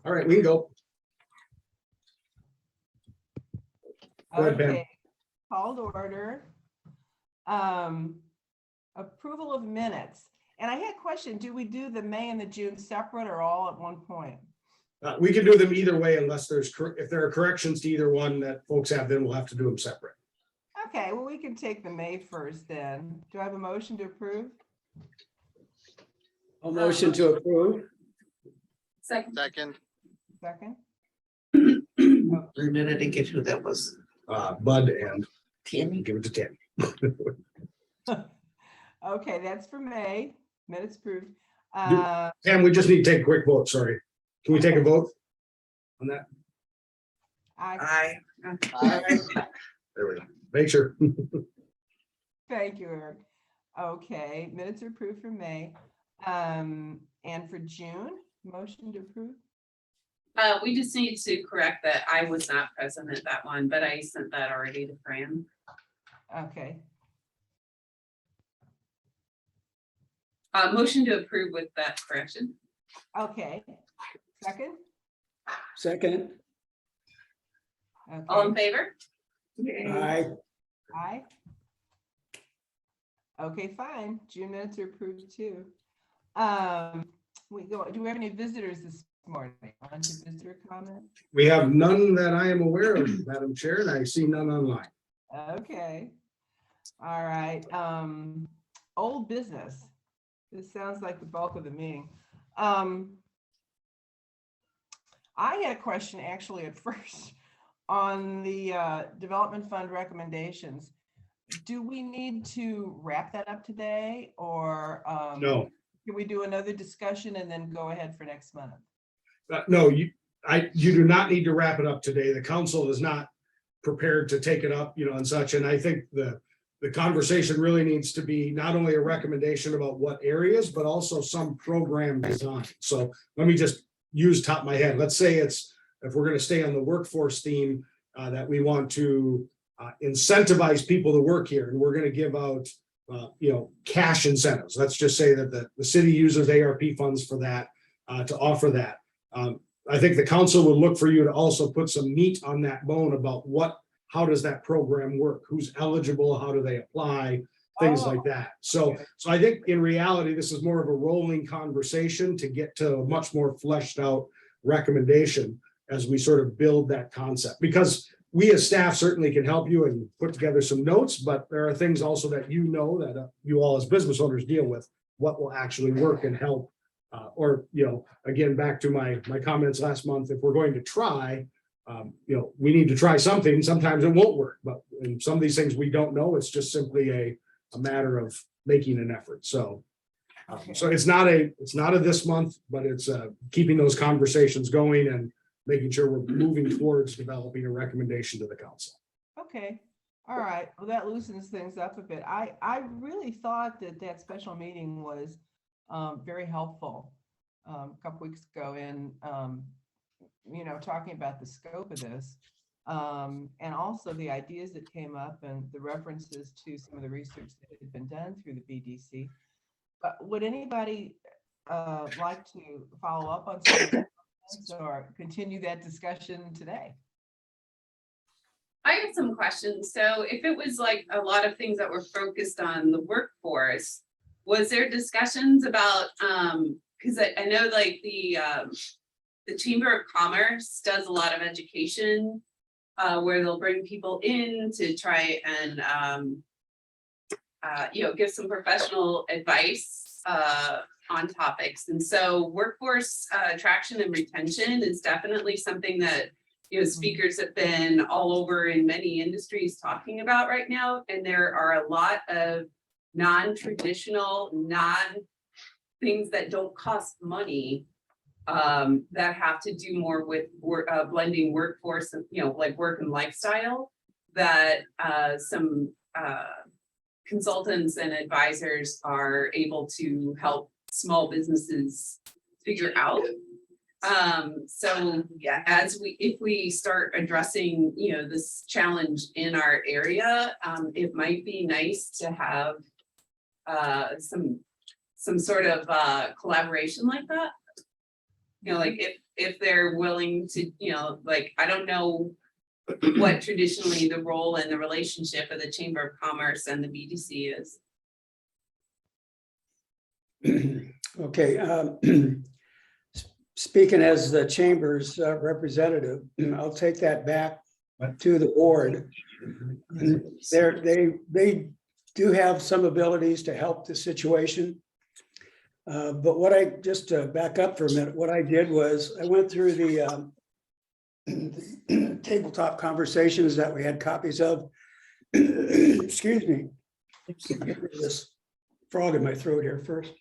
All right, we can go. Go ahead, Pam. Okay, called order. Approval of minutes. And I had a question, do we do the May and the June separate or all at one point? We can do them either way unless if there are corrections to either one that folks have, then we'll have to do them separate. Okay, well, we can take the May first then. Do I have a motion to approve? A motion to approve. Second. Second? Wait a minute, I didn't get who that was. Bud and Tammy. give it to Tammy. Okay, that's for May. Minutes approved. Pam, we just need to take a quick vote, sorry. Can we take a vote on that? I Aye. There we go. Make sure. thank you, Eric. Okay, minutes are approved for May. And for June, motion to approve. We just need to correct that I was not present at that one, but I sent that already to Fran. Okay, Motion to approve with that correction. okay. Second? Second. All in Okay, favor? Aye. aye. Okay, fine. June minutes are approved too. Do we have any visitors this morning? On to visitor comment? We have none that I am aware of, Madam Chair, and I see none online. Okay. All right. Old business. This sounds like the bulk of the meeting. I had a question actually at first on the development fund recommendations. Do we need to wrap that up today or No, can we do another discussion and then go ahead for next month? no, you do not need to wrap it up today. The council is not prepared to take it up, and such. And I think the conversation really needs to be not only a recommendation about what areas, but also some program design. So let me just use top of my head. Let's say if we're going to stay on the workforce theme, that we want to incentivize people to work here, and we're going to give out, cash incentives. Let's just say that the city uses ARP funds for that, to offer that. I think the council would look for you to also put some meat on that bone about how does that program work? Who's eligible? How do they apply? Things like that. So I think in reality, this is more of a rolling conversation to get to a much more fleshed out recommendation as we sort of build that concept. Because we as staff certainly can help you and put together some notes, but there are things also that that you all as business owners deal with, what will actually work and help. Again, back to my comments last month, if we're going to try, we need to try something. Sometimes it won't work, but in some of these things we don't know. It's just simply a matter of making an effort. So it's not a this month, but it's keeping those conversations going and making sure we're moving towards developing a recommendation to the council. Okay, all right. Well, that loosens things up a bit. I really thought that special meeting was very helpful a couple weeks ago in talking about the scope of this and also the ideas that came up and the references to some of the research that had been done through the BDC. But would anybody like to follow up on some of the comments or continue that discussion today? I have some questions. So if it was like a lot of things that were focused on the workforce, was there discussions about, because I know like the Chamber of Commerce does a lot of education where they'll bring people in to try and, give some professional advice on topics. And so workforce attraction and retention is definitely something that, speakers have been all over in many industries talking about right now. And there are a lot of non-traditional, things that don't cost money that have to do more with blending workforce, like work and lifestyle that some consultants and advisors are able to help small businesses figure out. So yeah, if we start addressing, this challenge in our area, it might be nice to have some sort of collaboration like that. You know, like if they're willing to, you know, like, I don't know what traditionally the role and the relationship of the Chamber of Commerce and the BDC is. Okay, speaking as the chamber's representative, I'll take that back to the board. They do have some abilities to help the situation. But what I, just to back up for a minute, what I did was I went through the tabletop conversations that we had copies of. Excuse me. Get rid of this frog in my throat here first.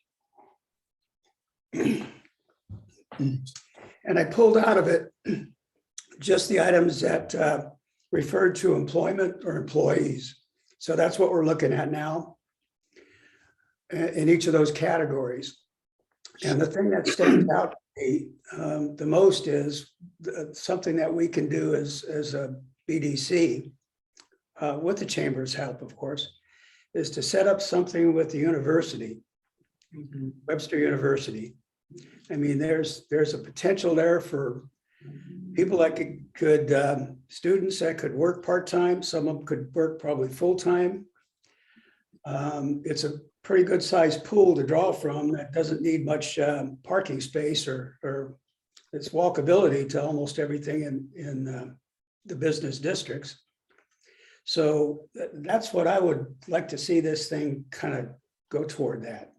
And I pulled out of it just the items that referred to employment or employees. So that's what we're looking at now in each of those categories. And the thing that stands out to me the most is something that we can do as a BDC, with the chamber's help, of course, is to set up something with the university, Webster University. I mean, there's a potential there for people that could students that could work part-time. Some of them could work probably full-time. It's a pretty good sized pool to draw from that doesn't need much parking space or it's walkability to almost everything in the business districts. So that's what I would like to see this thing kind of go toward, that.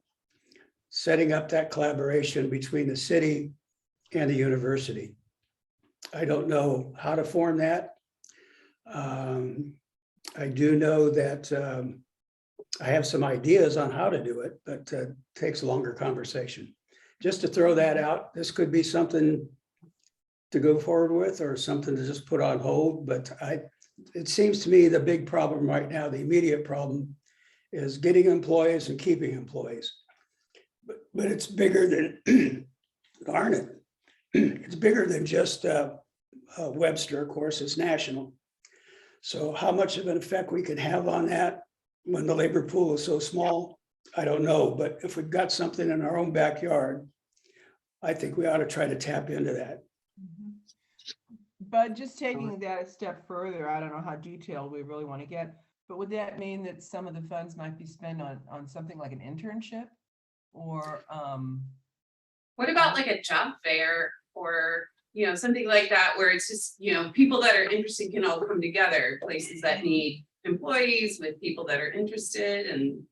Setting up that collaboration between the city and the university. I don't know how to form that. I do know that I have some ideas on how to do it, but takes a longer conversation. Just to throw that out, this could be something to go forward with or something to just put on hold. But it seems to me the big problem right now, the immediate problem, is getting employees and keeping employees. But it's bigger than, darn it, it's bigger than just Webster, of course, it's national. So how much of an effect we can have on that when the labor pool is so small, I don't know. But if we've got something in our own backyard, I think we ought to try to tap into that. But just taking that a step further, I don't know how detailed we really want to get, but would that mean that some of the funds might be spent on something like an internship? Or What about like a job fair or, you know, something like that where it's just, you know, people that are interested can all come together, places that need employees with people that are interested. And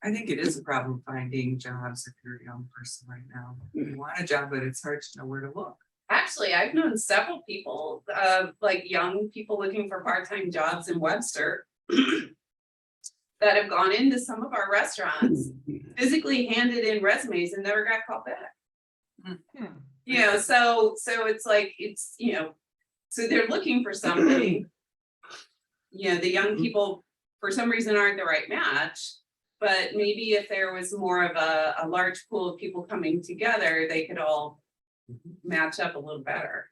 I think it is a problem finding jobs if you're a young person right now. You want a job, but it's hard to know where to look. actually, I've known several people, like young people looking for part-time jobs in Webster that have gone into some of our restaurants, physically handed in resumes and never got called back. You know, so it's like, it's, you know, so they're looking for something. You know, the young people, for some reason, aren't the right match. But maybe if there was more of a large pool of people coming together, they could all match up a little better.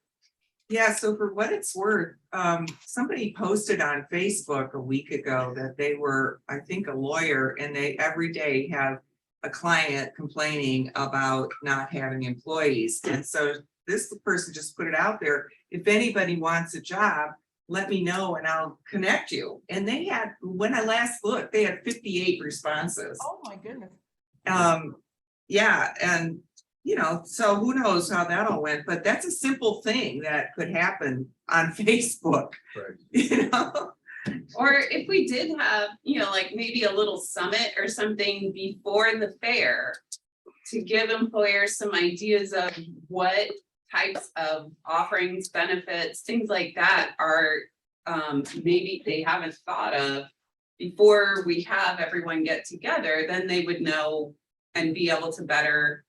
Yeah, so for what it's worth, somebody posted on Facebook a week ago that they were, I think, a lawyer, and they every day have a client complaining about not having employees. And so this person just put it out there, if anybody wants a job, let me know and I'll connect you. And they had, when I last looked, they had 58 responses. oh my goodness. Yeah, and you know, so who knows how that all went, but that's a simple thing that could happen on Facebook. Right. You know? Or if we did have, you know, like maybe a little summit or something before the fair to give employers some ideas of what types of offerings, benefits, things like that are maybe they haven't thought of before we have everyone get together, then they would know and be able to better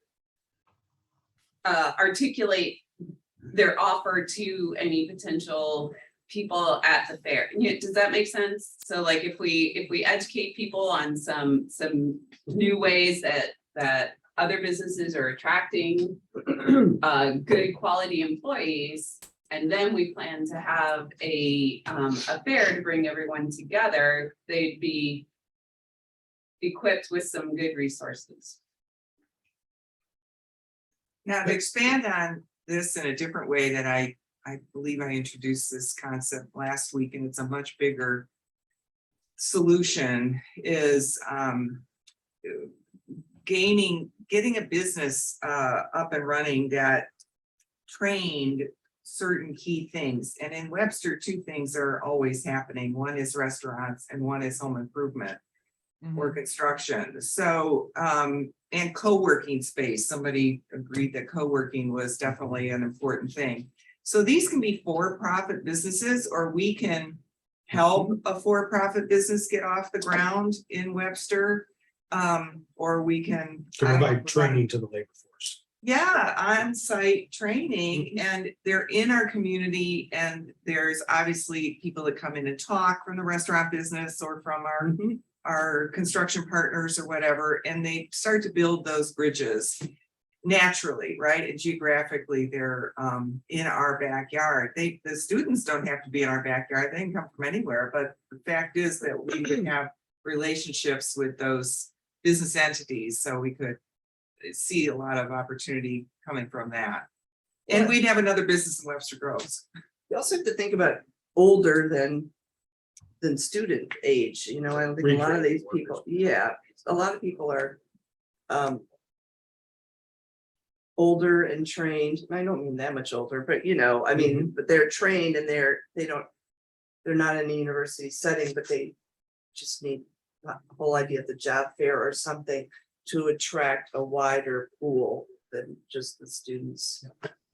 articulate their offer to any potential people at the fair. You know, does that make sense? So like if we educate people on some new ways that other businesses are attracting good quality employees, and then we plan to have a fair to bring everyone together, they'd be equipped with some good resources. Now, to expand on this in a different way that I believe I introduced this concept last week, and it's a much bigger solution, is getting a business up and running that trained certain key things. And in Webster, two things are always happening. One is restaurants and one is home improvement or construction. So, and co-working space, somebody agreed that co-working was definitely an important thing. So these can be for-profit businesses, or we can help a for-profit business get off the ground in Webster. Or we can To provide training to the labor force. yeah, on-site training, and they're in our community, and there's obviously people that come in and talk from the restaurant business or from our construction partners or whatever, and they start to build those bridges naturally, right? And geographically, they're in our backyard. The students don't have to be in our backyard, they can come from anywhere, but the fact is that we would have relationships with those business entities, so we could see a lot of opportunity coming from that. And we'd have another business in Webster Groves. You also have to think about older than student age, you know, I don't think a lot of these people, a lot of people are older and trained, and I don't mean that much older, but you know, I mean, but they're trained and they're not in a university setting, but they just need the whole idea of the job fair or something to attract a wider pool than just the students.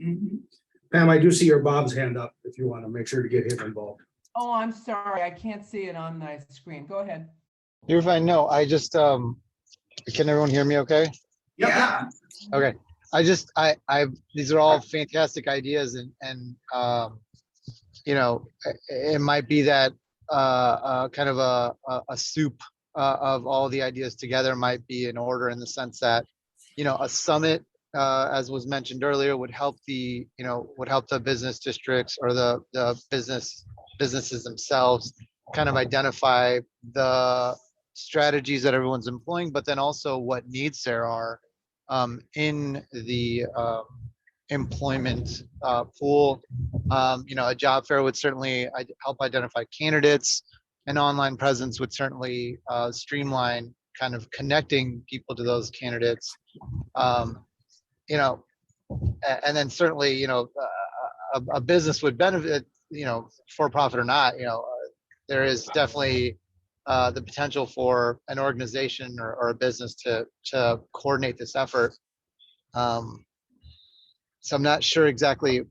Pam, I do see your Bob's hand up if you want to make sure to get him involved. Oh, I'm sorry. I can't see it on my screen. Go ahead. You're fine. No, I just, can everyone hear me okay? Yeah. Okay. These are all fantastic ideas and you know, it might be that, kind of a soup of all the ideas together might be in order, in the sense that, you know, a summit, as was mentioned earlier, would help the business districts or the businesses themselves kind of identify the strategies that everyone's employing, but then also what needs there are in the employment pool. You know, a job fair would certainly help identify candidates. An online presence would certainly streamline kind of connecting people to those candidates. You know, and then certainly, you know, a business would benefit, you know, for profit or not, you know, there is definitely the potential for an organization or a business to coordinate this effort. So I'm not sure exactly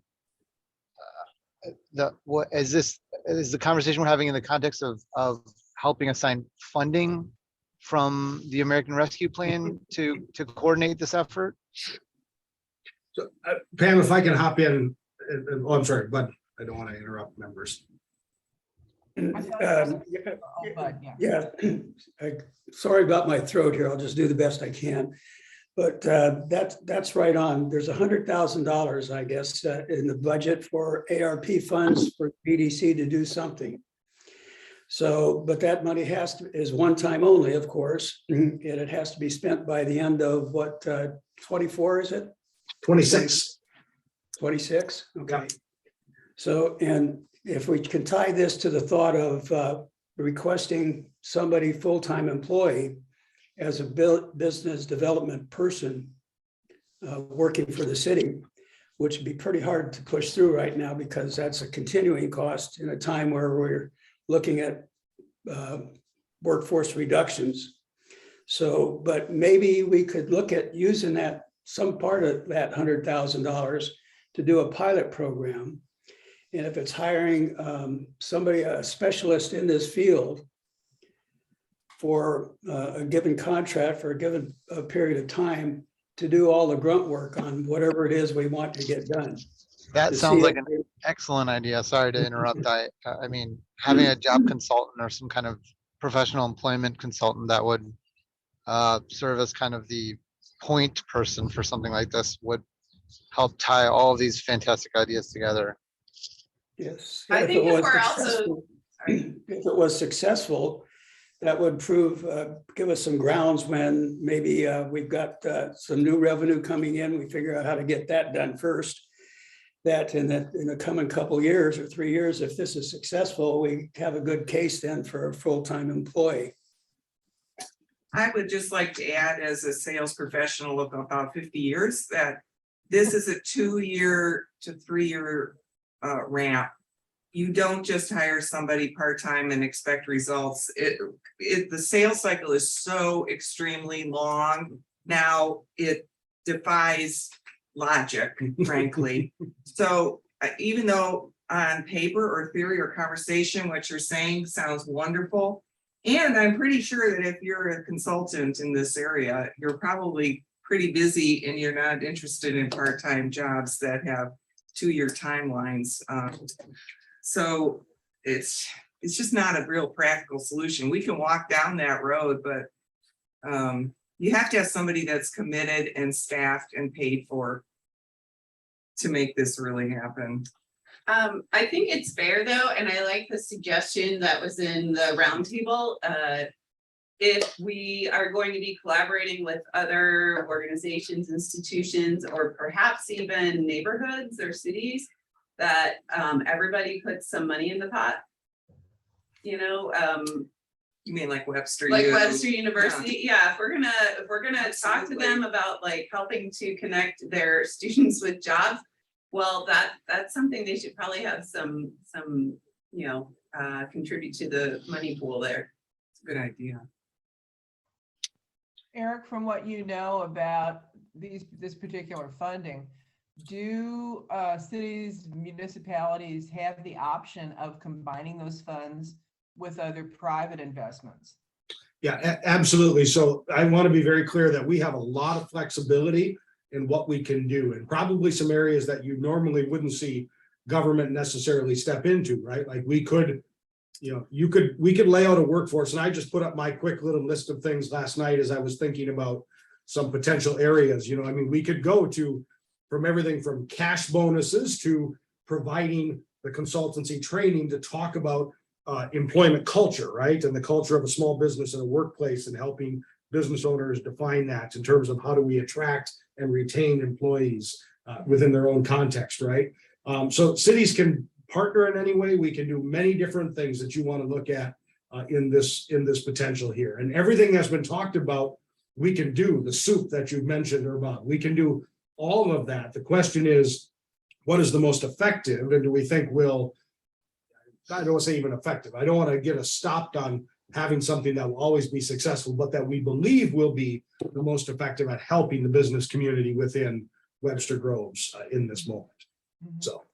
what is the conversation we're having in the context of helping assign funding from the American Rescue Plan to coordinate this effort? So Pam, if I can hop in, oh, I'm sorry, but I don't want to interrupt members. I thought it was- oh, but yeah. Sorry about my throat here. I'll just do the best I can. But that's right on. There's $100,000, I guess, in the budget for ARP funds for BDC to do something. So, but that money is one time only, of course, and it has to be spent by the end of what, 24, is it? 26. 26, okay. Yep. So, and if we can tie this to the thought of requesting somebody full-time employee as a business development person working for the city, which would be pretty hard to push through right now because that's a continuing cost in a time where we're looking at workforce reductions. So, but maybe we could look at using that, some part of that $100,000 to do a pilot program. And if it's hiring somebody, a specialist in this field for a given contract for a given period of time to do all the grunt work on whatever it is we want to get done. That sounds like an excellent idea. Sorry to interrupt. I mean, having a job consultant or some kind of professional employment consultant that would serve as kind of the point person for something like this would help tie all of these fantastic ideas together. Yes. I think if we're also, if it was successful, that would prove, give us some grounds when maybe we've got some new revenue coming in. We figure out how to get that done first. That in the coming couple years or 3 years, if this is successful, we have a good case then for a full-time employee. I would just like to add, as a sales professional of about 50 years, that this is a 2-year to 3-year ramp. You don't just hire somebody part-time and expect results. The sales cycle is so extremely long. Now it defies logic, frankly. So even though on paper or theory or conversation, what you're saying sounds wonderful. And I'm pretty sure that if you're a consultant in this area, you're probably pretty busy and you're not interested in part-time jobs that have 2-year timelines. So it's just not a real practical solution. We can walk down that road, but you have to have somebody that's committed and staffed and paid for to make this really happen. I think it's fair though, and I like the suggestion that was in the roundtable. If we are going to be collaborating with other organizations, institutions, or perhaps even neighborhoods or cities, that everybody puts some money in the pot. You know, You mean like Webster? like U? Webster University, yeah, if we're gonna talk to them about like helping to connect their students with jobs. Well, that's something they should probably have some, you know, contribute to the money pool there. It's a good idea. Eric, from what you know about this particular funding, do cities, municipalities have the option of combining those funds with other private investments? Yeah, absolutely. So I want to be very clear that we have a lot of flexibility in what we can do, and probably some areas that you normally wouldn't see government necessarily step into, right? Like we could, you know, we could lay out a workforce, and I just put up my quick little list of things last night as I was thinking about some potential areas. You know, I mean, we could go to from everything from cash bonuses to providing the consultancy training to talk about employment culture, right? And the culture of a small business and a workplace, and helping business owners define that in terms of how do we attract and retain employees within their own context, right? So cities can partner in any way. We can do many different things that you want to look at in this potential here. And everything that's been talked about, we can do. The soup that you mentioned, Irma, we can do all of that. The question is, what is the most effective, and do we think will, I don't want to say even effective, I don't want to get us stopped on having something that will always be successful, but that we believe will be the most effective at helping the business community within Webster Groves in this moment. Mhm. So,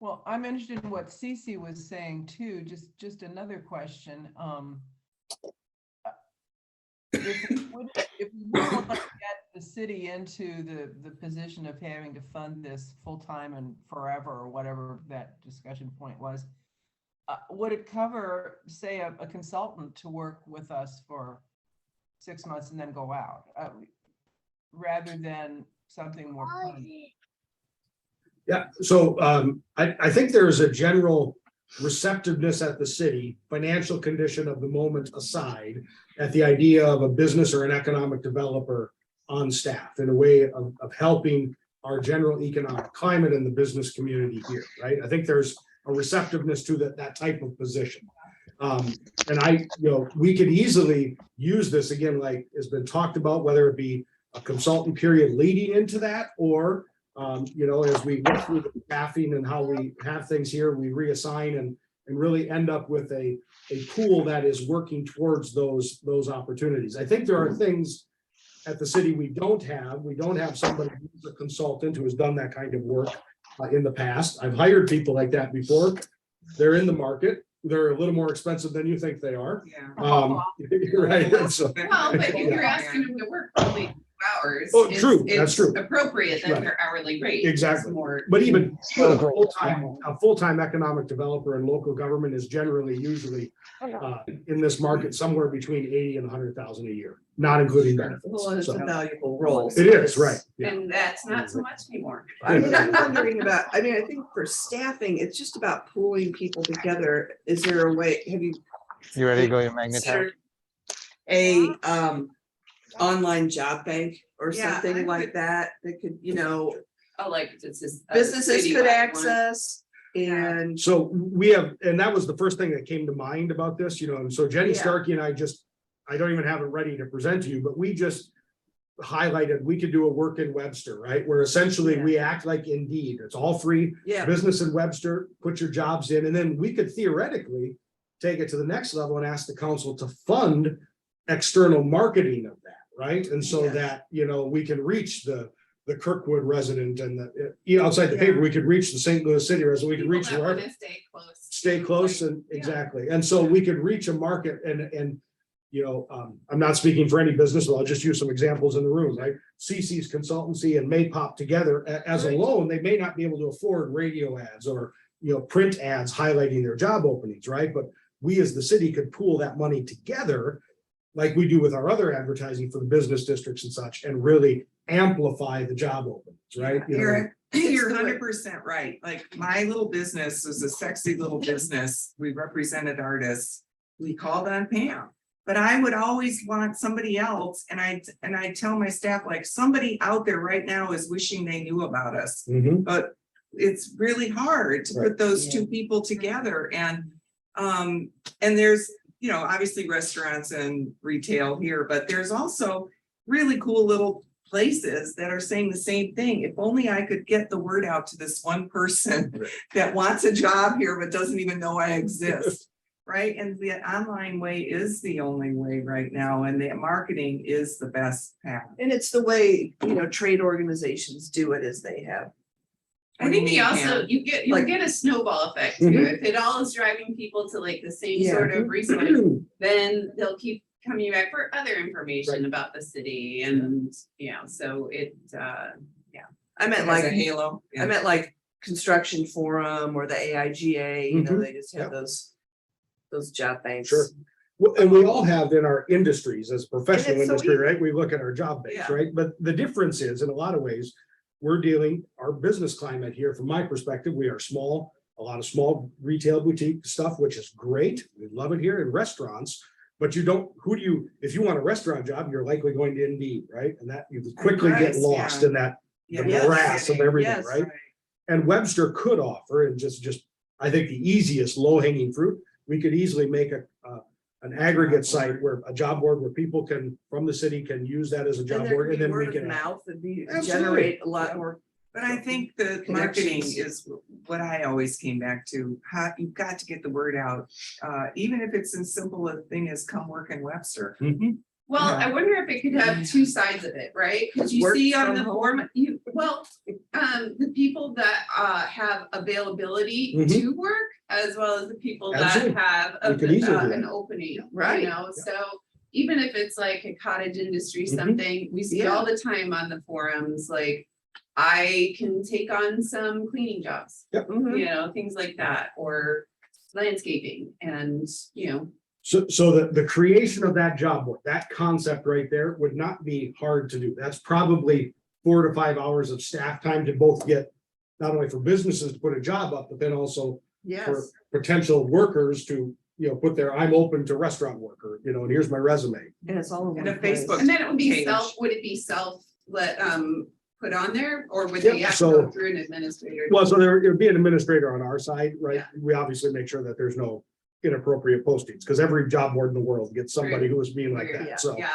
Well, I'm interested in what Cece was saying too. Just another question. If we want to get the city into the position of having to fund this full-time and forever, or whatever that discussion point was, would it cover, say, a consultant to work with us for 6 months and then go out, rather than something more permanent? yeah, so I think there is a general receptiveness at the city, financial condition of the moment aside, at the idea of a business or an economic developer on staff in a way of helping our general economic climate in the business community here, right? I think there's a receptiveness to that type of position. And we could easily use this again, like has been talked about, whether it be a consultant period leading into that, or as we go through the staffing and how we have things here, we reassign and really end up with a pool that is working towards those opportunities. I think there are things at the city we don't have. We don't have somebody who's a consultant who has done that kind of work in the past. I've hired people like that before. They're in the market. They're a little more expensive than you think they are. Yeah. Right. So, Well, but if Yeah. you're asking them to work only 2 hours. Oh, it's- true, that's it's true. Appropriate that Right. their hourly rate. is Exactly. More. but even a full-time economic developer in local government is generally usually in this market somewhere between 80 and 100,000 a year, not including benefits. Well, it's So, a valuable role. it is, right. Yeah. And that's not so much anymore. I'm wondering about, I think for staffing, it's just about pulling people together. Is there a way, have you You ready to go your magnet? consider a online job bank or Yeah, something I like would- that, that could, you know, Oh, like it's just. a businesses could citywide one. access and. So we have, and that was the first thing that came to mind about this, and so Jenny Yeah. Starkey and I don't even have it ready to present to you, but we just highlighted, we could do a work in Webster, right? Where essentially Yeah. we act like Indeed. It's all free. Yeah, Business in Webster, put your jobs in, and then we could theoretically take it to the next level and ask the council to fund external marketing of that, right? And so Yes. that, we can reach the Kirkwood resident and outside the paper, we could reach the St. Louis City resident, we could People reach that wherever. wanna Stay close. Stay close and Yeah. exactly. And so we could reach a market and I'm not speaking for any business, but I'll just use some examples in the room, right? CC's consultancy and Maypop together as a Right. loan, they may not be able to afford radio ads or, print ads highlighting their job openings, right? But we as the city could pool that money together like we do with our other advertising for the business districts and such, and really amplify the job openings, right? Eric, It's you're the way- 100% right. Like my little business was a sexy little business. We represented artists. We called on Pam. But I would always want somebody else, and I tell my staff, like, somebody out there right now is wishing they knew about us. Mhm. But it's really hard to Right. put those Yeah. two people together and there's, obviously restaurants and retail here, but there's also really cool little places that are saying the same thing. If only I could get the word out to this one person Right. that wants a job here but doesn't even know I exist. Right? And the online way is the only way right now, and the marketing is the best path. and it's the way, trade organizations do it, is they have. I think you What do also, mean, Pam? you'll Like- get a snowball effect too. Mhm. If it all is driving people to like the same Yeah. sort of resource, then they'll keep coming back for other information about the city and, so it, I meant As a like, halo. I meant like Construction Forum or the AIGA, Mhm. they just have those job banks. Sure. Well, and we all have in our industries as professional And it's so industry, easy. right? We look at our job base, Yeah. right? But the difference is, in a lot of ways, our business climate here, from my perspective, we are small, a lot of small retail boutique stuff, which is great. We love it here in restaurants. But if you want a restaurant job, you're likely going to Indeed, right? And that you quickly get Price, lost yeah. in that the Yeah, morass of kidding. everything, Yes. right? And Webster could offer, and just, I think the easiest low hanging fruit, we could easily make an aggregate site where a job board where people from the city can use that as a And job there board, could and be then we word of can. mouth and Absolutely. generate a lot more. But I think the marketing Connections. is what I always came back to. You've got to get the word out, even if it's as simple a thing as come work in Webster. Mhm. well, I wonder if it could have two sides of it, right? Cause you Work see on from the home. form, the people that have availability Mhm. to work, as well as the people that Absolutely. have We could easily do an that. opening, Right. So even if it's like a cottage industry, Mhm. something, we see Yeah. all the time on the forums, like, I can take on some cleaning jobs, Mhm. things like that, or landscaping and, So the creation of that job board, that concept right there would not be hard to do. That's probably 4 to 5 hours of staff time to both get, not only for businesses to put a job up, but then also for Yes, potential workers to, put their, I'm open to restaurant worker, and here's my resume. and it's all in And one a place. Facebook and then it would be Page. would it be put on there, or would they Yep, have to so- go through an administrator? Well, so there would be an administrator on our side, right? Yeah. We obviously make sure that there's no inappropriate postings, because every job board in the world gets somebody who is being like Weird, that, so. Yeah,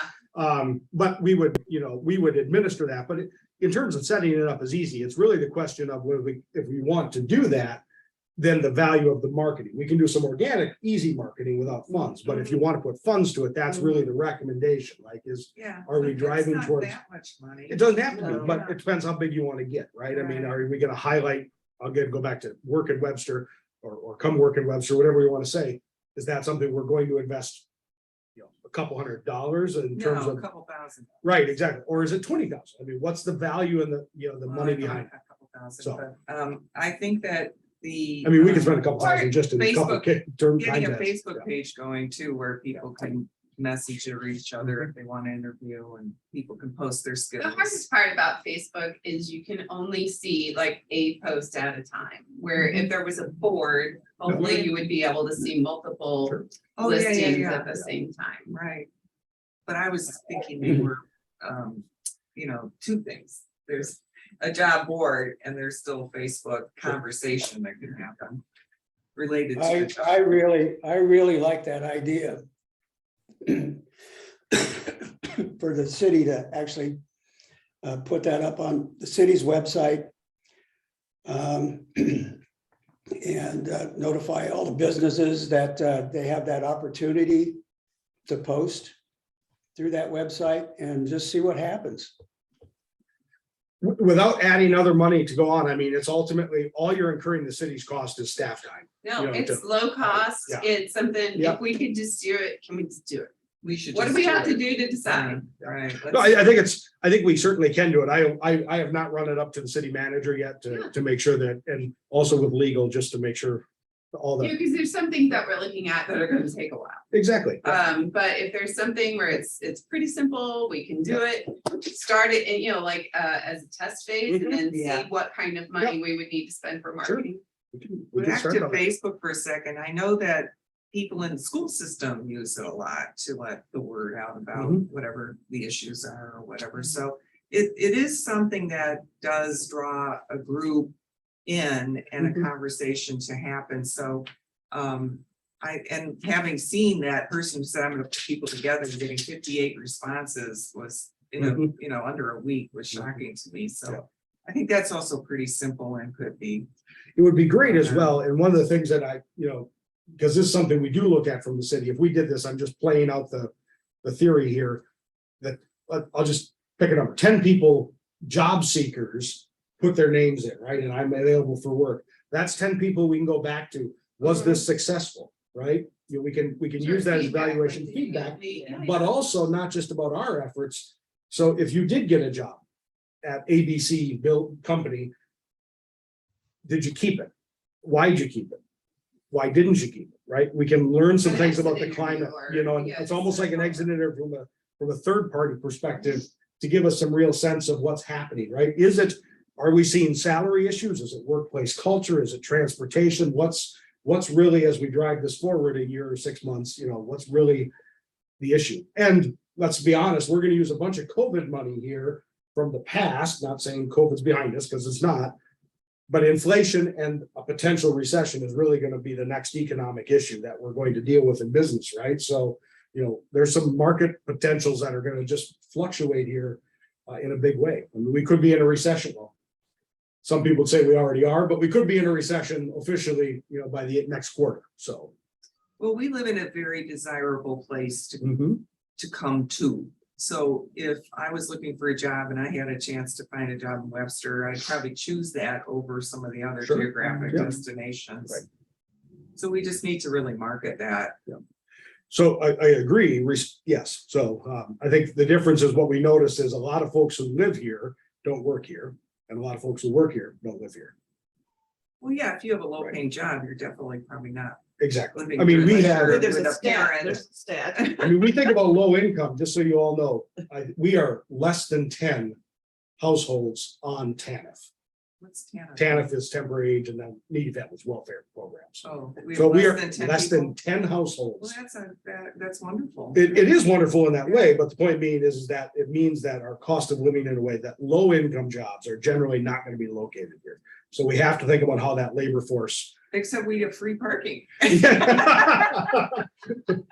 But we would administer that, but in terms of setting it up is easy. It's really the question of whether if we want to do that, then the value of the marketing. We can do some organic, easy marketing without funds, but if you want to put funds to it, that's really the recommendation, Yeah. Are we but it's driving not towards- That much money. it doesn't have to No. be, but it depends how big you want to get, right? I mean, Right. are we gonna highlight, again, go back to work in Webster or come work in Webster, whatever you want to say. Is that something we're going to invest, a couple $100 in terms No, a of, couple thousand. right, exactly, or is it 20,000? I mean, what's the value and the Well, money I thought behind it? A couple thousand, So- but, I think that the. I mean, we can spend a couple Or thousand just in a couple Facebook- term Getting a contests. Facebook page going too, where people can message or each other if they want to interview, and people can post their The skills. hardest part about Facebook is you can only see like a post at a time, where if there was a board, hopefully you would be able to see multiple Sure. Oh, yeah, yeah, listings yeah. at the same time. Right. But I was thinking they were, two things. There's a job board and there's still a Facebook conversation that can happen related to the job. I really like that idea. For the city to actually put that up on the city's website. And notify all the businesses that they have that opportunity to post through that website and just see what happens. Without adding other money to go on, I mean, it's ultimately, all you're incurring the city's cost is staff time. No, You know, it's to- low cost. Yeah. It's something, Yeah. if we could just do it, can we just do it? We should. What do just we have it. to do to decide? Right. No, I think we certainly can do it. I have not run it up to the city manager yet to make sure that, and also with legal, just to make sure all Yeah, the, because there's some things that we're looking at that are gonna take a while. exactly. But if there's something where it's pretty simple, we can do it, start it and, as a test phase and then see Yeah. what kind of money we would need to spend for marketing. We can Back start to on that. Facebook for a second. I know that people in the school system use it a lot to let the word out about Mhm. whatever the issues are or whatever. So it is something that does draw a group in and a Mhm. conversation to happen. So and having seen that person who said, I'm gonna put people together and getting 58 responses was under a week was shocking to me. Yeah. So I think that's also pretty simple and could be. It would be great as well. And one of the things that because this is something we do look at from the city. If we did this, I'm just playing out the theory here. That I'll just pick a number, 10 people, job seekers, put their names in, right? And I'm available for work. That's 10 people we can go back to. Was this successful, right? We can use that as evaluation feedback, but also not just about our efforts. So if you did get a job at ABC build company, did you keep it? Why'd you keep it? Why didn't you keep it? Right? We can learn some An things about exit the climate, interview and or- it's almost like an exit interview from a third party perspective to give us some real sense of what's happening, right? Are we seeing salary issues? Is it workplace culture? Is it transportation? What's really, as we drive this forward a year or 6 months, what's really the issue? And let's be honest, we're going to use a bunch of COVID money here from the past, not saying COVID's behind us because it's not. But inflation and a potential recession is really going to be the next economic issue that we're going to deal with in business, right? So, there's some market potentials that are going to just fluctuate here in a big way. I mean, we could be in a recession. Well, some people would say we already are, but we could be in a recession officially, by the next quarter. So. Well, we live in a very desirable place to Mhm. come to. So if I was looking for a job and I had a chance to find a job in Webster, I'd probably choose that over some of the other Sure. geographic Yeah. destinations. Right. So we just need to really market that. So I agree, yes. So I think the difference is what we notice is a lot of folks who live here don't work here. And a lot of folks who work here don't live here. Well, yeah, if you have a low paying job, you're definitely probably not Exactly. living. I mean, we with have, your- There's with a stat, parent. there's a stat. I mean, we think about low income, just so you all know, we are less than 10 households on TANF. What's TANF? TANF is temporary age and then needy families welfare programs. Oh. we have So we less are than 10 less than people? 10 Well, households. that's wonderful. It is wonderful in that way, but the point being is that it means that our cost of living in a way that low income jobs are generally not going to be located here. So we have to think about how that labor force. Except we have free parking.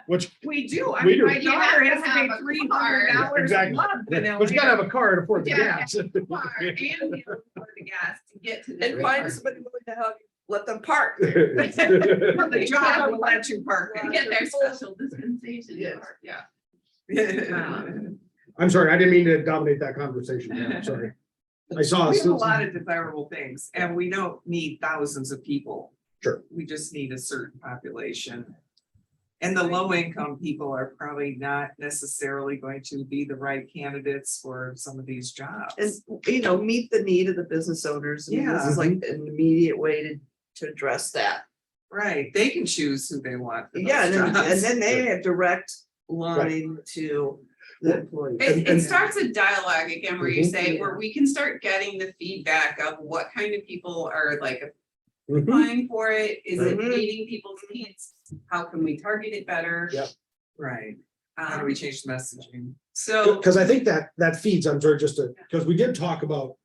Which, We do. I We mean, do. my You daughter have has to to pay have a $300 a Exactly. month. in but you gotta have LA. a car to afford the Yeah. gas. Car and you afford the gas to get to And the. find somebody willing to help you, let them park. The job will let you park. To get their special dispensation. Yes. Yeah. I'm sorry, I didn't mean to dominate that conversation. Yeah, I'm sorry. I saw. We have a lot of desirable things and we don't need thousands of people. Sure. We just need a certain population. And the low income people are probably not necessarily going to be the right candidates for some of these jobs. And, meet the need of the business owners. I mean, this is like an immediate way to address that. Right, they can choose who they want. for those Yeah, and jobs. then they have direct line to the employee. It starts a dialogue again where you Mhm. say, where we can start getting the feedback of what kind of people are like Mhm. applying for it. Is it Mhm. meeting people's needs? How can we target it better? Yeah. Right, how do we change the messaging? So, Because I think that feeds, I'm sorry, just to, because we did talk about,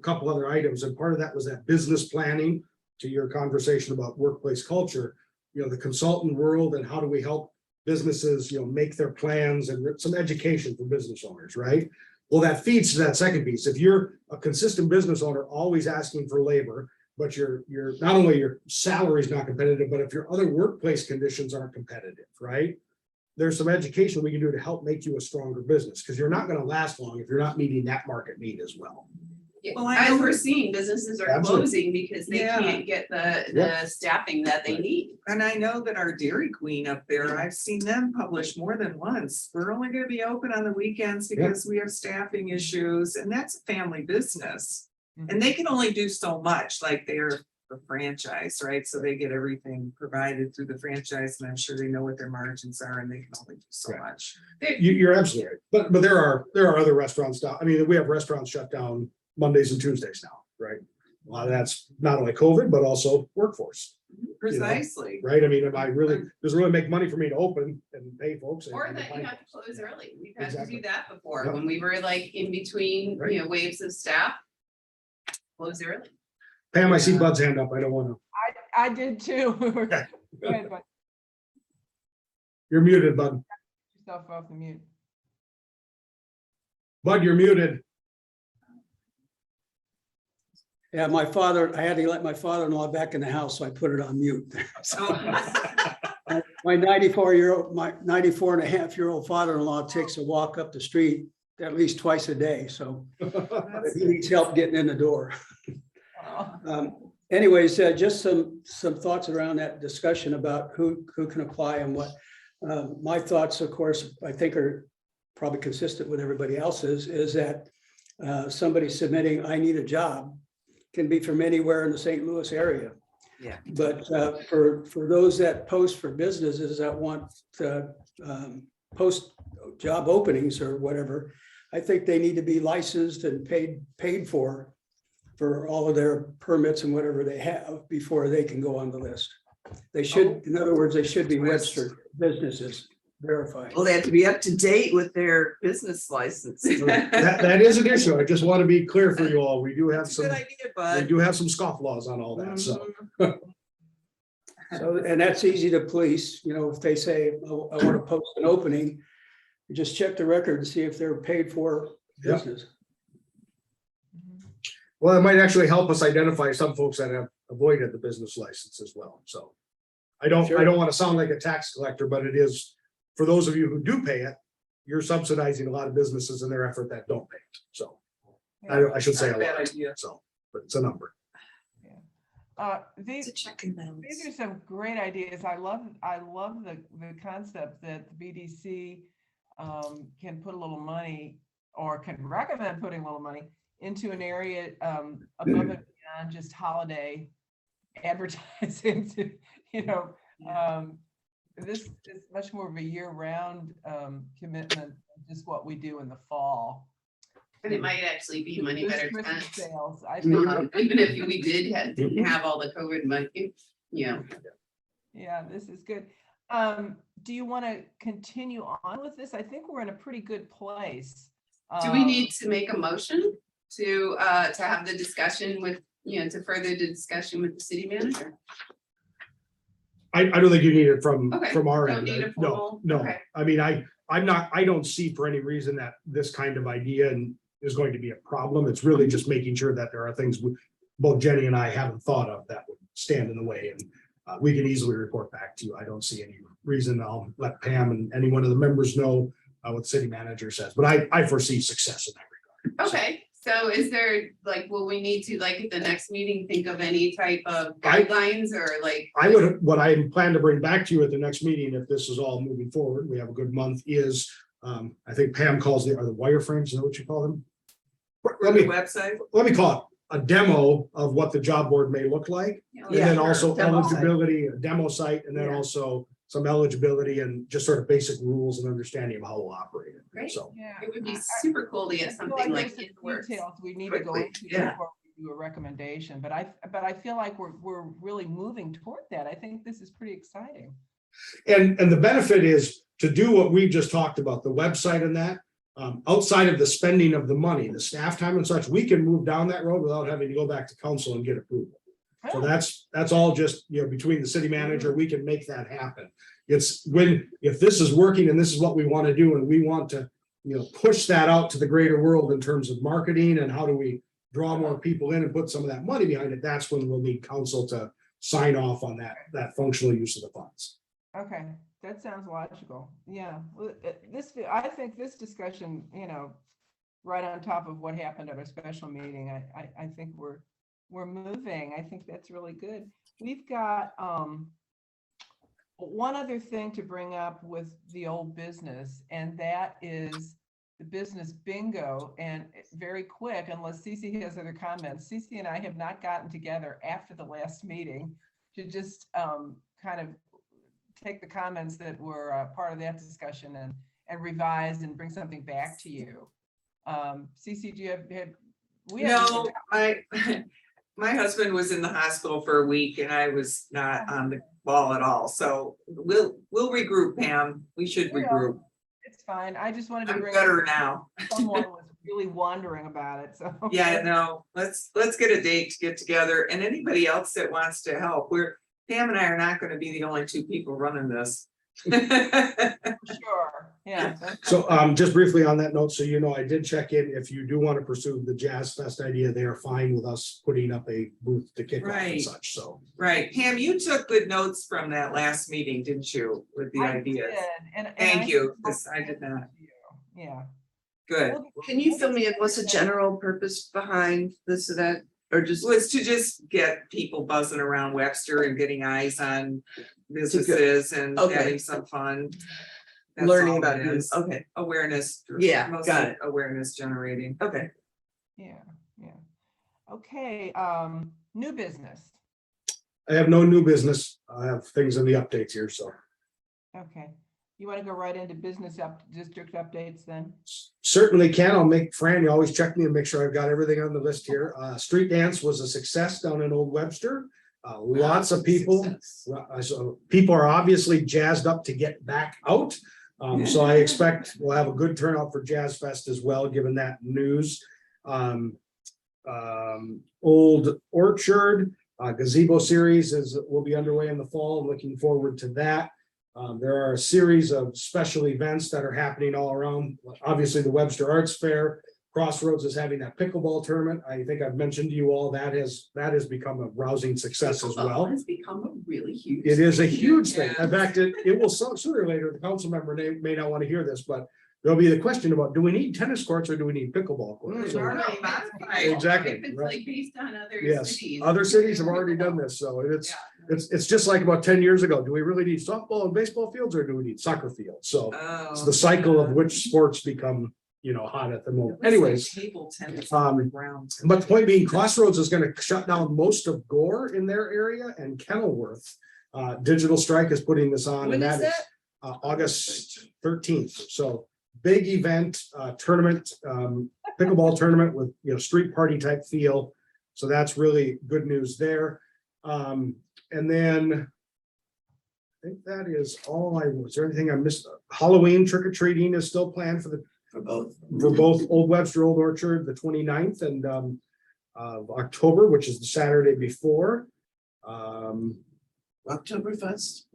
couple other items, and part of that was that business planning. To your conversation about workplace culture, the consultant world and how do we help businesses, make their plans, and some education for business owners, right? Well, that feeds to that second piece. If you're a consistent business owner, always asking for labor, but you're not only your salary is not competitive, but if your other workplace conditions aren't competitive, right? There's some education we can do to help make you a stronger business, because you're not going to last long if you're not meeting that market need as well. Well, I as know- we're seeing, businesses are Absolutely. closing because they Yeah. can't get the staffing that they need. And I know that our Dairy Queen up there, I've seen them publish more than once. We're only gonna be open on the weekends because we have staffing issues, and that's a family business. And they can only do so much, like they're a franchise, right? So they get everything provided through the franchise, and I'm sure they know what their margins are, and they can only do so Right. much. You're absolutely right. But there are other restaurants down. I mean, we have restaurants shut down Mondays and Tuesdays now, right? A lot of that's not only COVID, but also workforce, Precisely. right? I mean, does it really make money for me to open and pay folks? and- Or and that you find have to folks? close early. We've had to Exactly. do that before, Yep. when we were like in between, Right. waves of staff. Close early. Pam, I see Yeah. Bud's hand up. I don't want to. I did too. Go Okay. ahead, Bud. You're muted, Bud. Yourself off the mute. Bud, you're muted. Yeah, I had to let my father-in-law back in the house, so I put it on mute. My 94 and a half year old father-in-law takes a walk up the street at least twice a day, so he needs help getting in the door. Anyways, just some thoughts around that discussion about who can apply and what. My thoughts, of course, I think are probably consistent with everybody else's, is that somebody submitting, I need a job, can be from anywhere in the St. Louis area. Yeah. But for those that post for businesses that want to post job openings or whatever, I think they need to be licensed and paid for all of their permits and whatever they have before they can go on the list. They should, in other words, they should be registered businesses, verified. Well, they have to be up to date with their business license. That is an issue. I just want to be clear for you all. We do have That's a good some, idea, we bud. do have some scoff laws on all that, so. So, and that's easy to police, if they say, "Oh, I want to post an opening, you just check the record and see if they're paid for Yeah. business. Well, it might actually help us identify some folks that have avoided the business license as well, so. I don't Sure. want to sound like a tax collector, but it is, for those of you who do pay it, you're subsidizing a lot of businesses in their effort that don't pay it, so. I should say a Not a bad lot, idea. so, but it's a number. These, It's a check and balance. these are some great ideas. I love the concept that the BDC can put a little money, or can recommend putting a little money into an area above and beyond just holiday advertising to, this is much more of a year-round commitment than just what we do in the fall. And it might actually be money This better Christmas spent. sales, I think, Even if we didn't have all the COVID money, yeah, this is good. Do you want to continue on with this? I think we're in a pretty good place. do we need to make a motion to have the discussion with, to further the discussion with the city manager? I don't think you need it from Okay, our don't end. need a No, formal- no. okay. I mean, I don't see for any reason that this kind of idea is going to be a problem. It's really just making sure that there are things both Jenny and I haven't thought of that would stand in the way, and we can easily report back to you. I don't see any reason. I'll let Pam and any one of the members know what the city manager says, but I foresee success in that regard. So, Okay, so is there, will we need to, at the next meeting, think of any type of guidelines or what I plan to bring back to you at the next meeting, if this is all moving forward, we have a good month, is I think Pam calls are the wireframes, is that what you call them? For the website? Let me call it a demo of what the job board may look like. And Yeah, then sure. also Demo site. eligibility, a demo site, and then Yeah. also some eligibility and just sort of basic rules and understanding of how we'll operate it. Great. So, Yeah. It would be super cool to I get feel something like there's some in the works. details we need to go Quickly, into yeah. before we do a recommendation, but I feel like we're really moving toward that. I think this is pretty exciting. and the benefit is to do what we've just talked about, the website and that, outside of the spending of the money, the staff time and such, we can move down that road without having to go back to council and get approval. So Oh, that's all just, between the city manager, we can make that happen. It's if this is working and this is what we want to do and we want to, push that out to the greater world in terms of marketing and how do we draw more people in and put some of that money behind it, that's when we'll need council to sign off on that functional use of the funds. okay, that sounds logical. Yeah, well, I think this discussion, right on top of what happened at our special meeting, I think we're moving. I think that's really good. We've got one other thing to bring up with the old business, and that is the business bingo. And very quick, unless Cece has other comments, Cece and I have not gotten together after the last meeting to just kind of take the comments that were part of that discussion and revise and bring something back to you. Cece, do you have we have- No, my husband was in the hospital for a week and I was not on the ball at all. So we'll regroup, Pam. We should Yeah. regroup. It's fine. I just wanted to I'm bring. better now. Someone was really wondering about it, so. Yeah, no, let's get a date to get together and anybody else that wants to help. Pam and I are not going to be the only two people running this. Sure, yeah. So just briefly on that note, so I did check in. If you do want to pursue the Jazz Fest idea, they are fine with us putting up a booth to kick off and Right. such. So Right, Pam, you took good notes from that last meeting, didn't you, with the I ideas? did, and Thank I you, think 'cause I did not. Yeah. Good. Can you fill me in, what's the general purpose behind this or that, or just? Was to just get people buzzing around Webster and getting eyes on businesses and Okay. having some fun. That's Learning all about it you, is. okay, Awareness. Yeah, mostly got it. Awareness generating. okay. Yeah. Okay, new business. I have no new business. I have things in the updates here. So Okay, you want to go right into district updates then? certainly can. I'll make Fran, you always check me and make sure I've got everything on the list here. Street dance was a success down in Old Webster. Lots of people. So people are obviously jazzed up to get back out. So I expect we'll have a good turnout for Jazz Fest as well, given that news. Old Orchard gazebo series will be underway in the fall. Looking forward to that. There are a series of special events that are happening all around. Obviously, the Webster Arts Fair. Crossroads is having that pickleball tournament. I think I've mentioned to you all that has become a rousing success as well. It's become a really huge. It is a huge thing. Yeah. In fact, it will sooner or later, the council member may not want to hear this, but there'll be the question about, do we need tennis courts or do we need pickleball courts? It's So- already modified. Exactly, If it's right. like based on other Yes, cities. other cities have already done this, so Yeah. it's just like about 10 years ago. Do we really need softball and baseball fields or do we need soccer fields? So it's the cycle of which sports become, hot at the moment. Anyways, Table tennis um, on the ground. but the point being, Crossroads is gonna shut down most of Gore in their area and Kenilworth. Digital Strike is putting this on, When and is that is August 13th. So big event, tournament, pickleball tournament with, street party type feel. So that's really good news there. And then I think that is all was there anything I missed? Halloween trick or treating is still planned for both Old Webster, Old Orchard, the 29th and of October, which is the Saturday before.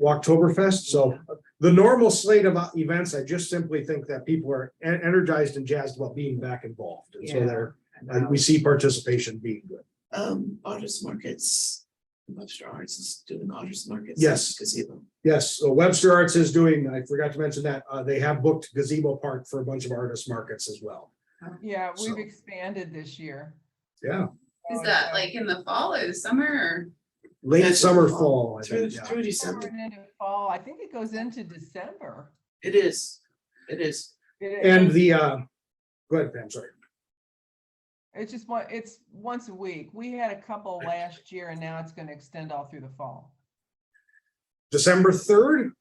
Oktoberfest. So the normal slate of events, I just simply think that people are energized and jazzed about being back involved. And so we see participation being good. Artist markets, Webster Arts is doing artist markets. Yes. Gazebo. Yes, so Webster Arts is doing, I forgot to mention that, they have booked Gazebo Park for a bunch of artist markets as well. Yeah, we've So- expanded this year. Yeah, Is that like in the fall or the summer or? late That's summer, fall. fall, I Through, think, yeah. through Summer December. and into fall, I think it goes into December. It is. It is. And go ahead, Pam, sorry. It's once a week. We had a couple last year and now it's going to extend all through the fall. December 3rd,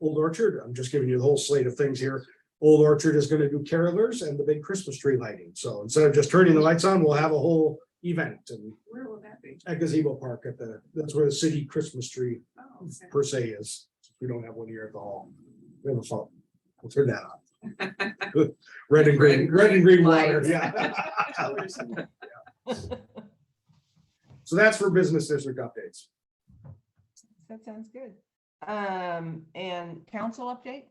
Old Orchard, I'm just giving you the whole slate of things here. Old Orchard is going to do carolers and the big Christmas tree lighting. So instead of just turning the lights on, we'll have a whole event and Where will that be? at Gazebo Park that's where the city Christmas tree Oh, okay. per se is. We don't have one here at the hall. We have a phone. We'll turn that on. Red and green water, lights. yeah. So that's for business district updates. That sounds good. And council update?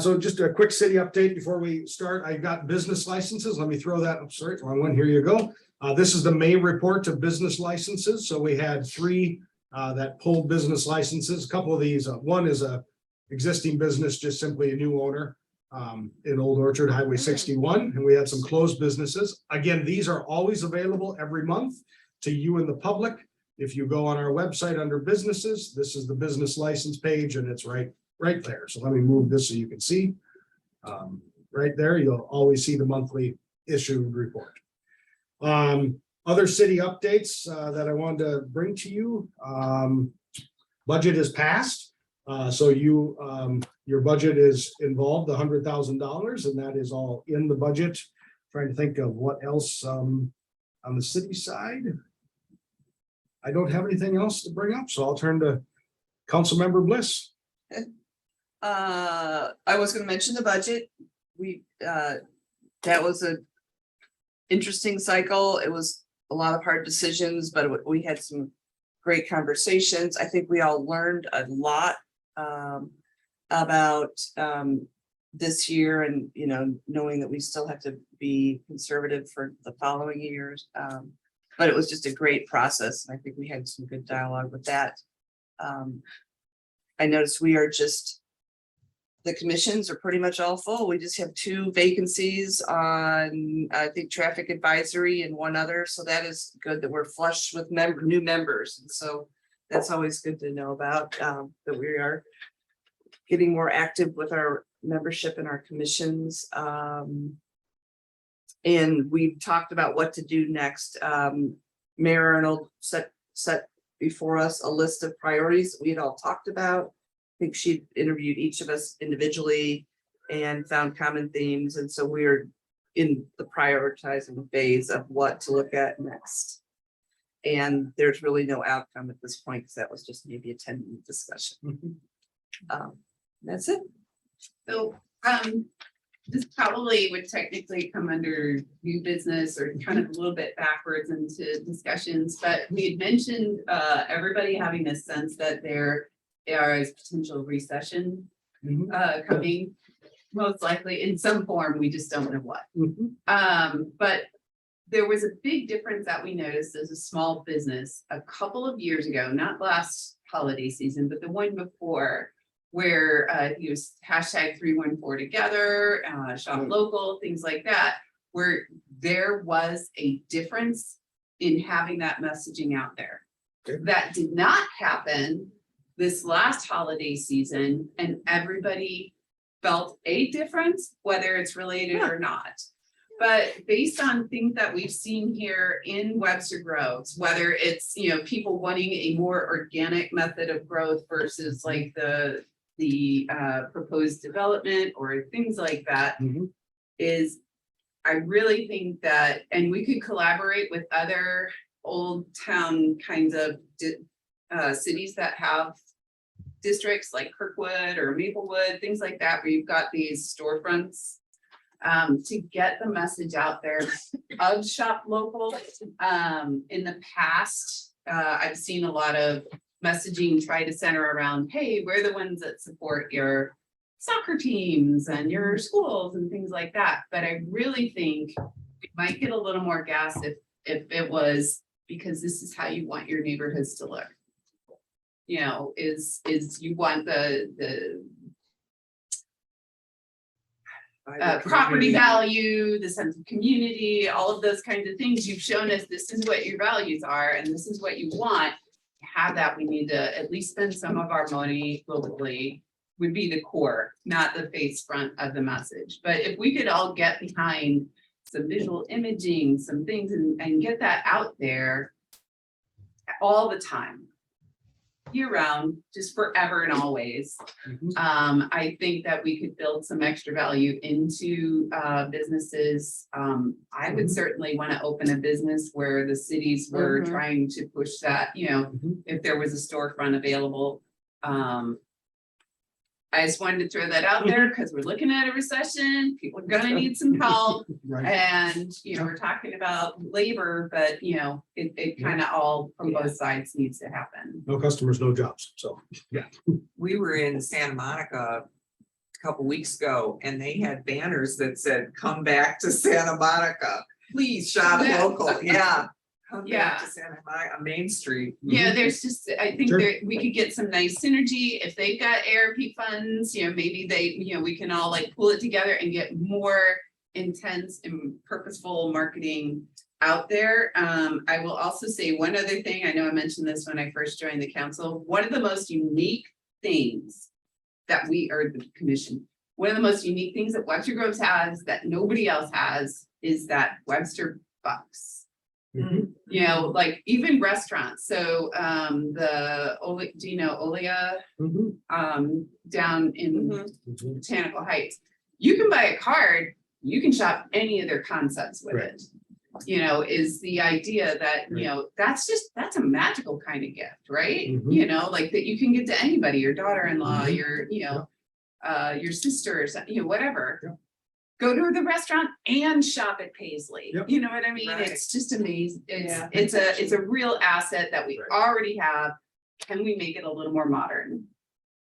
So just a quick city update before we start. I got business licenses. Let me throw that. I'm sorry, wrong one. Here you go. This is the May report of business licenses. So we had 3 that pulled business licenses. A couple of these, one is a existing business, just simply a new owner in Old Orchard Highway 61. And we had some closed businesses. Again, these are always available every month to you and the public. If you go on our website under businesses, this is the business license page and it's right there. So let me move this so you can see. Right there, you'll always see the monthly issued report. Other city updates that I wanted to bring to you. Budget is passed. So your budget is involved $100,000 and that is all in the budget. Trying to think of what else on the city side. I don't have anything else to bring up, so I'll turn to Councilmember Bliss. I was gonna mention the budget. That was a interesting cycle. It was a lot of hard decisions, but we had some great conversations. I think we all learned a lot about this year and, knowing that we still have to be conservative for the following years. But it was just a great process. And I think we had some good dialogue with that. I noticed the commissions are pretty much all full. We just have 2 vacancies on, I think, traffic advisory and 1 other. So that is good that we're flush with new members. And so that's always good to know about, that we are getting more active with our membership and our commissions. And we've talked about what to do next. Mayor Arnold set before us a list of priorities that we had all talked about. I think she interviewed each of us individually and found common themes. And so we're in the prioritizing phase of what to look at next. And there's really no outcome at this point because that was just maybe a 10-minute discussion. That's it. So, this probably would technically come under new business or kind of a little bit backwards into discussions, but we had mentioned everybody having a sense that there is potential recession coming, most likely in some form, we just don't know what. But there was a big difference that we noticed as a small business a couple of years ago, not last holiday season, but the one before, where it was #314 together, shop local, things like that, where there was a difference in having that messaging out there. Okay. That did not happen this last holiday season, and everybody felt a difference, whether it's related or not. But based on things that we've seen here in Webster Groves, whether it's, people wanting a more organic method of growth versus like the proposed development or things like that, is I really think that, and we could collaborate with other old town kinds of cities that have districts like Kirkwood or Maplewood, things like that, where you've got these storefronts, to get the message out there of shop local. In the past, I've seen a lot of messaging try to center around, hey, we're the ones that support your soccer teams and your schools and things like that. But I really think we might get a little more gas if it was because this is how you want your neighborhoods to look. Is you want the property value, the sense of community, all of those kinds of things. You've shown us this is what your values are and this is what you want. To have that, we need to at least spend some of our money locally, would be the core, not the face front of the message. But if we could all get behind some visual imaging, some things and get that out there all the time, year round, just forever and always. Mhm. I think that we could build some extra value into businesses. I would Mhm. certainly want to open a business where the cities were Mhm. trying to push that, Mhm. if there was a storefront available. I just wanted to throw that out there because we're looking at a recession. People are gonna need some help. Right. And, we're talking about labor, but, it kind of all from both sides needs to happen. No customers, no jobs. So, yeah. We were in Santa Monica a couple weeks ago and they had banners that said, come back to Santa Monica. Please shop Yeah. local. Yeah. Come Yeah. back to Santa Monica, Main Street. Yeah, there's just, I think Sure. we could get some nice synergy. If they've got ARP funds, maybe we can all like pull it together and get more intense and purposeful marketing out there. I will also say one other thing. I know I mentioned this when I first joined the council. One of the most unique things that the commission, one of the most unique things that Webster Groves has that nobody else has is that Webster Bucks. Mhm. Like even restaurants. So do you know Olia Mhm. down in Mhm. Botanical Heights? You can buy a card, you can shop any of their concepts with Right. it. Is the idea that, that's a magical kind of gift, right? Mhm. Like that you can give to anybody, your daughter-in-law, Mhm. your sister or something, whatever. Yeah. Go to the restaurant and shop at Paisley. Yep. You know what I mean? Right. It's just amazing. Yeah. It's a real asset that we Right. already have. Can we make it a little more modern?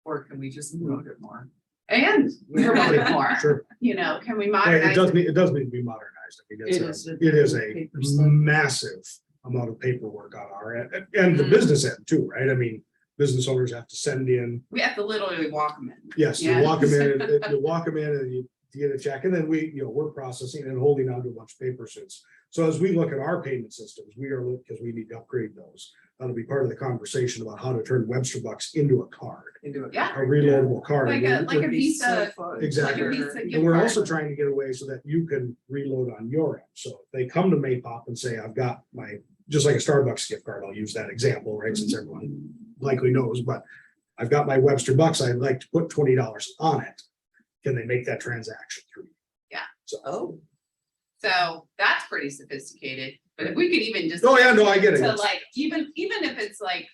Or can we just promote it more? And promote it more? Sure. Can we Yeah, modernize it does it? need to be modernized. I mean, It is. it is a Paper stuff. massive amount of paperwork on our end and the Mm. business end too, right? I mean, business owners have to send in, We have to literally walk them in. yes, you Yeah. walk them in, and you get a check, and then we're processing and holding on to a bunch of paper suits. So as we look at our payment systems, because we need to upgrade those. That'll be part of the conversation about how to turn Webster Bucks into a card, Into it. Yeah. a reloadable card. Like And a we're- Visa. Exactly. Like a Visa gift And we're card. also trying to get away so that you can reload on your end. So if they come to Maypop and say, I've got just like a Starbucks gift card, I'll use that example, right? Since everyone likely knows, but I've got my Webster Bucks, I'd like to put $20 on it. Can they make that transaction through? Yeah. So, Oh, So that's pretty sophisticated, but if we could even just. Oh, yeah, no, I get it. So Yes. like, even if it's like,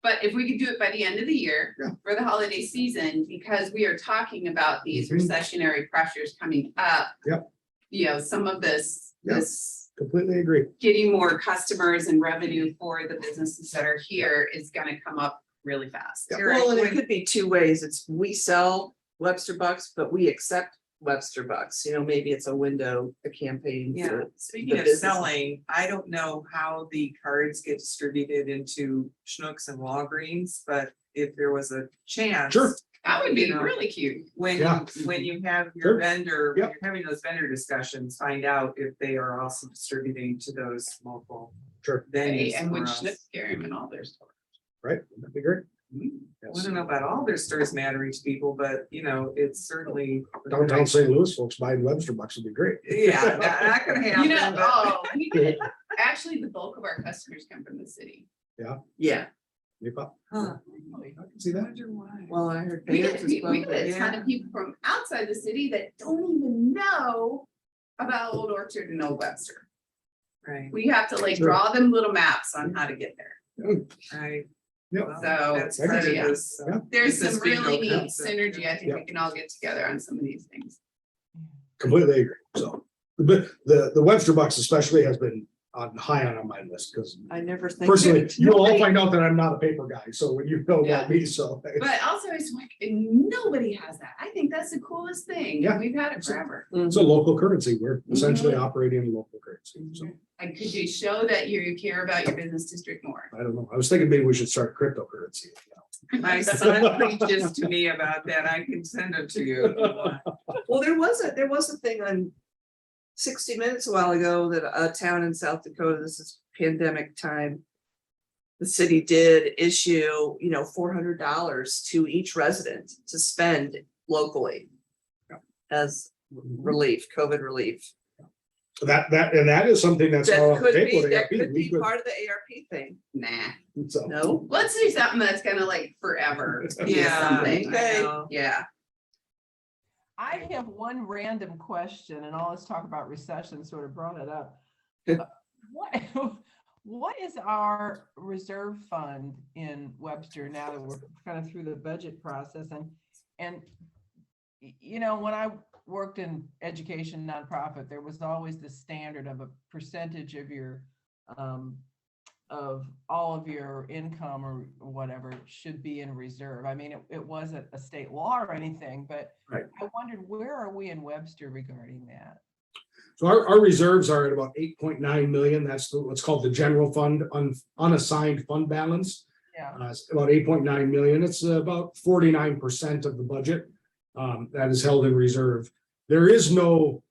but if we could do it by the end of the year Yeah. for the holiday season, because we are talking about these Mhm. recessionary pressures coming up. Yep. Some of this, Yep. this completely agree. getting more customers and revenue for the businesses that are here is gonna come up really fast. Yeah. well, and it could be two ways. It's we sell Webster Bucks, but we accept Webster Bucks. Maybe it's a campaign. Yeah. for Speaking the of business. selling, I don't know how the cards get distributed into Schnucks and Walgreens, but if there was a chance. Sure. That would be You know, really cute. When Yeah. when you have Sure. your vendor, when Yep. you're having those vendor discussions, find out if they are also distributing to those local Sure. venues. And would for us. Schnucks carry them in all their stores? Right? That'd be great. I Yes. don't know about all their stores mattering to people, but it's certainly. Downtown St. Louis folks buying Webster Bucks would be great. Yeah, not gonna happen. but- We did. Actually, the bulk of our customers come from the city. Yeah, Maypop. Huh. I can see that. Wonder why. well, I heard. We Bears get, is we bumping. get a ton of people from outside the city that don't even know about Old Orchard and Old Webster. Right, We have to like Sure. draw them little maps on how to get there. right. Yeah. Well, So, That's part of yeah. this. Yeah. There's This some bingo really neat concept. synergy. I think Yeah. we can all get together on some of these things. Completely agree. So, but the Webster Bucks especially has been high on my list because I never think. personally, you will all Nobody- find out that I'm not a paper guy. So when you know about me, so. But also it's like, nobody has that. I think that's the coolest thing. Yeah. We've had it forever. It's a local currency. We're essentially operating in local currency. So And could you show that you care about your business district more? I don't know. I was thinking maybe we should start cryptocurrency. My son preaches to me about that. I can send it to you. if you want. Well, there was a thing on 60 Minutes a while ago that a town in South Dakota, this is pandemic time. The city did issue, $400 to each resident to spend locally. Yeah. As relief, COVID relief. That is something that's all That on the could be, table. at that ARP. could We be could- part of the ARP thing. Nah, so. No? let's do something that's gonna like forever. be Yeah, something. Okay. I know. Yeah, I have one random question, and all this talk about recession sort of brought it up. What, what is our reserve fund in Webster now that we're kind of through the budget process? And you know, when I worked in education nonprofit, there was always the standard of a percentage of your of all of your income or whatever should be in reserve. I mean, it wasn't a state law or anything, but Right. I wondered, where are we in Webster regarding that? So our reserves are at about 8.9 million. That's what's called the general fund, unassigned fund balance. Yeah. It's about 8.9 million. It's about 49% of the budget that is held in reserve. There is no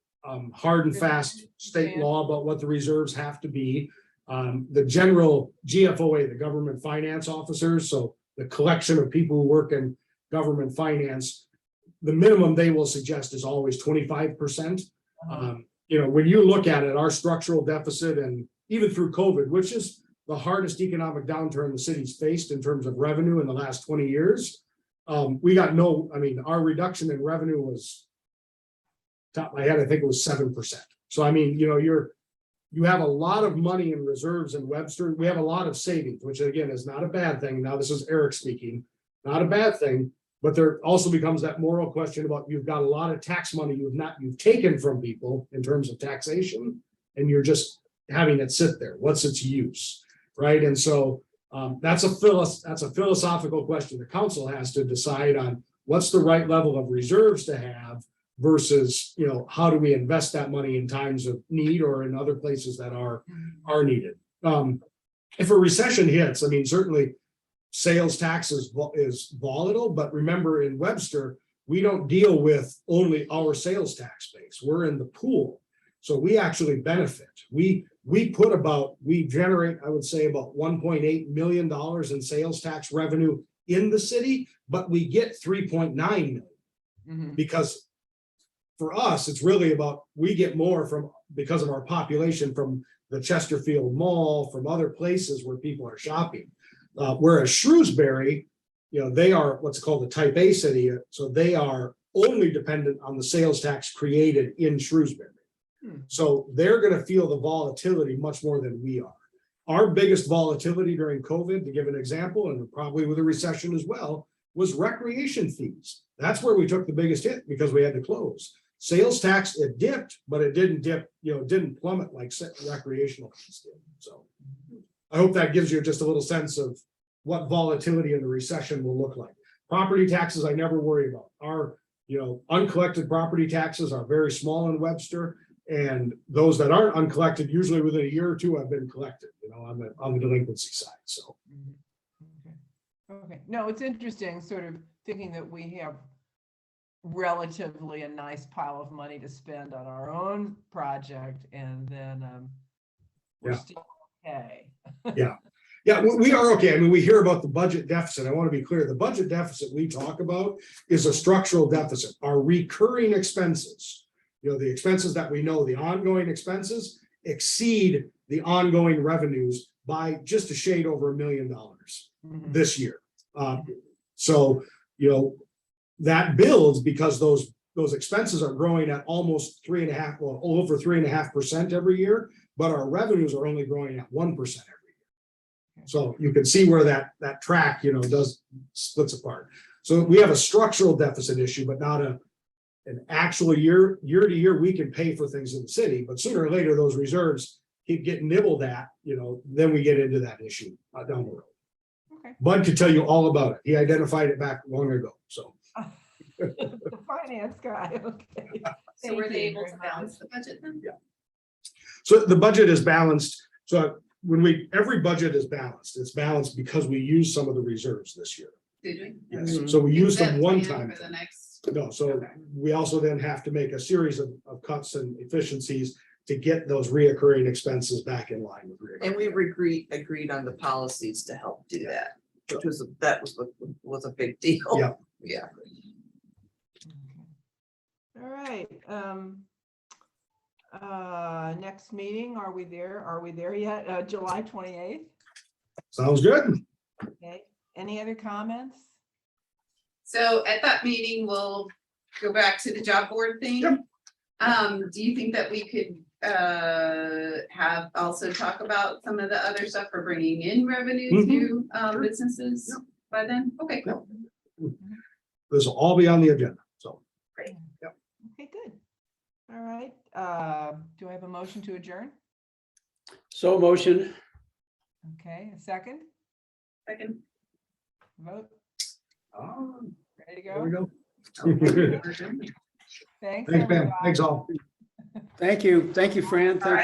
hard and fast state law about what the reserves have to be. The general GFOA, the government finance officers, so the collection of people who work in government finance, the minimum they will suggest is always 25%. You know, when you look at it, our structural deficit, and even through COVID, which is the hardest economic downturn the city's faced in terms of revenue in the last 20 years, we got our reduction in revenue was, top of my head, I think it was 7%. So I mean, you know, you have a lot of money in reserves in Webster. We have a lot of savings, which again is not a bad thing. Now, this is Eric speaking, not a bad thing, but there also becomes that moral question about you've got a lot of tax money you've taken from people in terms of taxation, and you're just having it sit there. What's its use, right? And so that's a philosophical question. The council has to decide on what's the right level of reserves to have versus, you know, how do we invest that money in times of need or in other places that are needed. If a recession hits, I mean, certainly sales tax is volatile, but remember in Webster, we don't deal with only our sales tax base. We're in the pool. So we actually benefit. We generate, I would say, about $1.8 million in sales tax revenue in the city, but we get 3.9 million because for us, it's really about, we get more because of our population from the Chesterfield Mall, from other places where people are shopping. Whereas Shrewsbury, you know, they are what's called a type A city. So they are only dependent on the sales tax created in Shrewsbury. So they're going to feel the volatility much more than we are. Our biggest volatility during COVID, to give an example, and probably with a recession as well, was recreation fees. That's where we took the biggest hit because we had to close. Sales tax, it dipped, but it didn't dip, you know, it didn't plummet like recreational fees did. So I hope that gives you just a little sense of what volatility in the recession will look like. Property taxes, I never worry about. Our, you know, uncollected property taxes are very small in Webster, and those that aren't uncollected, usually within a year or two, have been collected, you know, on the delinquency side. So. Okay. No, it's interesting, sort of thinking that we have relatively a nice pile of money to spend on our own project, and then we're still okay. Yeah, we are okay. I mean, we hear about the budget deficit. I want to be clear. The budget deficit we talk about is a structural deficit. Our recurring expenses, you know, the expenses that we know, the ongoing expenses exceed the ongoing revenues by just a shade over $1 million this year. So, you know, that builds because those expenses are growing at almost over 3.5% every year, but our revenues are only growing at 1% every year. So you can see where that track, you know, splits apart. So we have a structural deficit issue, but not an actual year to year. We can pay for things in the city, but sooner or later those reserves keep getting nibbled at, you know, then we get into that issue down the road. Okay. Bud could tell you all about it. He identified it back long ago. So The finance guy, okay. so were Thank they you able very to much. balance the budget then? Yeah. So the budget is balanced. So every budget is balanced. It's balanced because we use some of the reserves this year. Did we? Yes. So we use them Is that one planned time. for the next? No, so Okay. we also then have to make a series of cuts and efficiencies to get those reoccurring expenses back in line with. And we agreed on the policies to help do that, which was a big deal. Yeah. Yeah. All right. Next meeting, are we there? Are we there yet? July 28th? Sounds good. Okay, any other comments? So at that meeting, we'll go back to the job board thing. Yep. Do you think that we could have also talk about some of the other stuff for bringing in revenue to Sure. businesses Yep. by then? Okay, Yep. This will all be on the agenda, so. great. Okay, good. All right, do I have a motion to adjourn? So motion. Okay, a second, Second. vote, Oh, ready to there we go? go. Thanks, Thanks, Ben. everybody. Thanks all. Thank you. Thank you, Fran. Thank